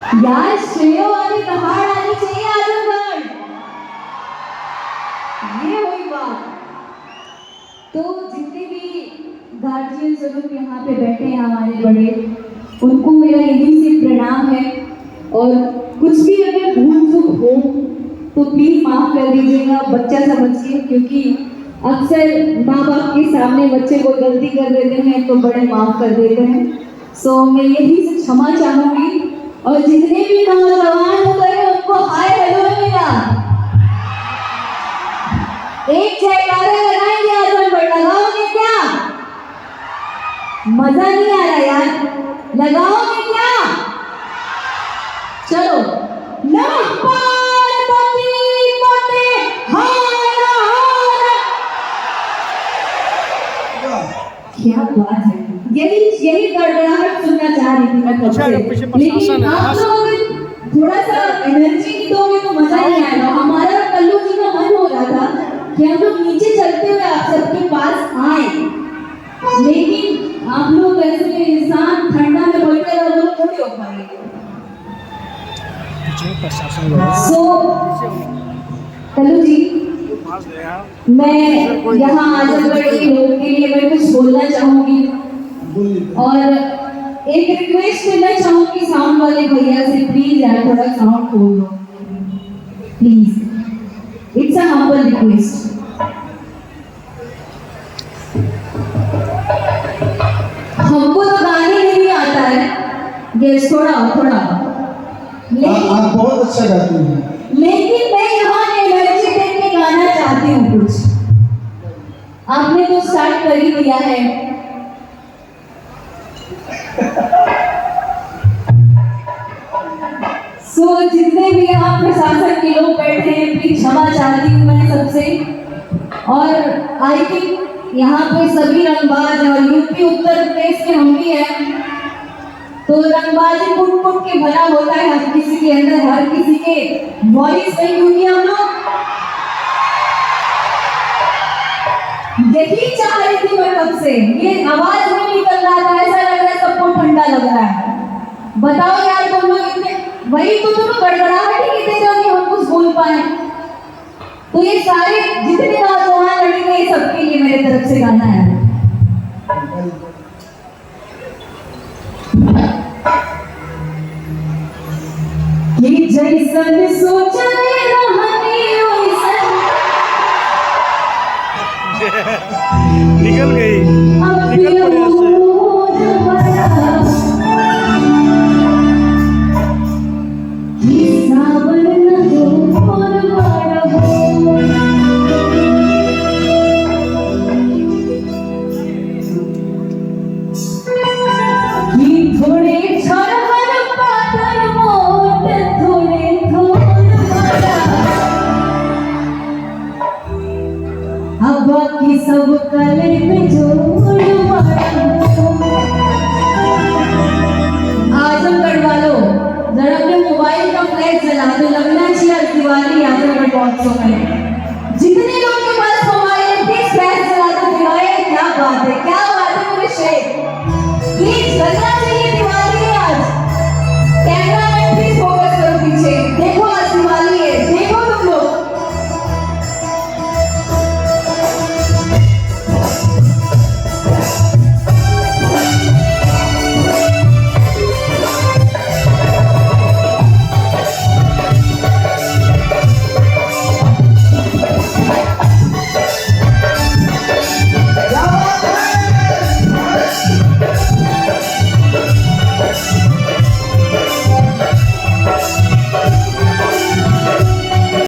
यार श्रेयो वाली दहाड़ आनी चाहिए आजमगढ़। ये हुई बात। तो जितने भी गार्जियंस लोग यहाँ पे बैठे हैं हमारे बड़े, उनको मेरा यही से प्रणाम है। और कुछ भी अगर भूल चूक हो तो प्लीज माफ कर दीजिएगा बच्चा समझ के, क्योंकि अक्सर माँ बाप के सामने बच्चे को गलती कर देते हैं तो बड़े माफ कर देते हैं। सो मैं यही से क्षमा चाहूंगी। और जितने भी नौजवान उतरे उनको हाय हेलो मेरा एक जयकारे लगाएंगे आजमगढ़। लगाओगे क्या? मजा नहीं आ रहा यार, लगाओगे क्या? चलो नमः पार्वती पते क्या बात है। यही गड़गड़ाहट सुनना चाह रही थी मैं कब से, लेकिन आप लोग थोड़ा सा एनर्जी नहीं दोगे तो मजा नहीं आएगा। हमारा कल्लू जी का मन हो रहा था कि हम लोग नीचे चलते हुए आप सबके पास आए, लेकिन आप लोग ऐसे इंसान ठंडा में बैठे रहो तो थोड़ी हो पाएंगे। सो कल्लू जी, मैं यहाँ आजमगढ़ के लोगों के लिए मैं कुछ बोलना चाहूंगी और एक रिक्वेस्ट करना चाहूंगी साउंड वाले भैया से, प्लीज यार थोड़ा साउंड खोल दो please, it's a humble request. हमको तो गाने नहीं आता है, गेस थोड़ा आप बहुत अच्छा गाती हैं, लेकिन मैं यहाँ एनर्जी देके गाना चाहती हूँ कुछ। आपने तो स्टार्ट कर ही दिया है। सो जितने भी यहाँ प्रशासन के लोग बैठे हैं प्लीज क्षमा चाहती हूँ मैं सबसे। और आई थिंक यहाँ पे सभी रंगबाज हैं और यूपी उत्तर प्रदेश के हम भी हैं, तो रंगबाजी कुट के भरा होता है हर किसी के अंदर, हर किसी के वॉइस में, क्योंकि हम लोग यही चाह रही थी मैं कब से, ये आवाज में निकल रहा था, ऐसा लग रहा है सबको ठंडा लग रहा है। बताओ यार तुम लोग इतने वही तो तुम गड़गड़ाहट ही नहीं दे रहे हो कि हम कुछ बोल पाए। तो ये सारे जितने नौजवान लड़के ये सबके लिए मेरे तरफ से गाना है। ये जैसन सोचा निकल गई, निकल पड़ी उससे। बाकी सब कले पे जोड़ आजमगढ़ वालों जरा अपने मोबाइल का फ्लैश जला दो, लगना चाहिए दिवाली आजमगढ़ महोत्सव में। जितने लोगों के पास मोबाइल है प्लीज फ्लैश जला दो दिवाली। क्या बात है, क्या बात है मेरे शेर, प्लीज लगना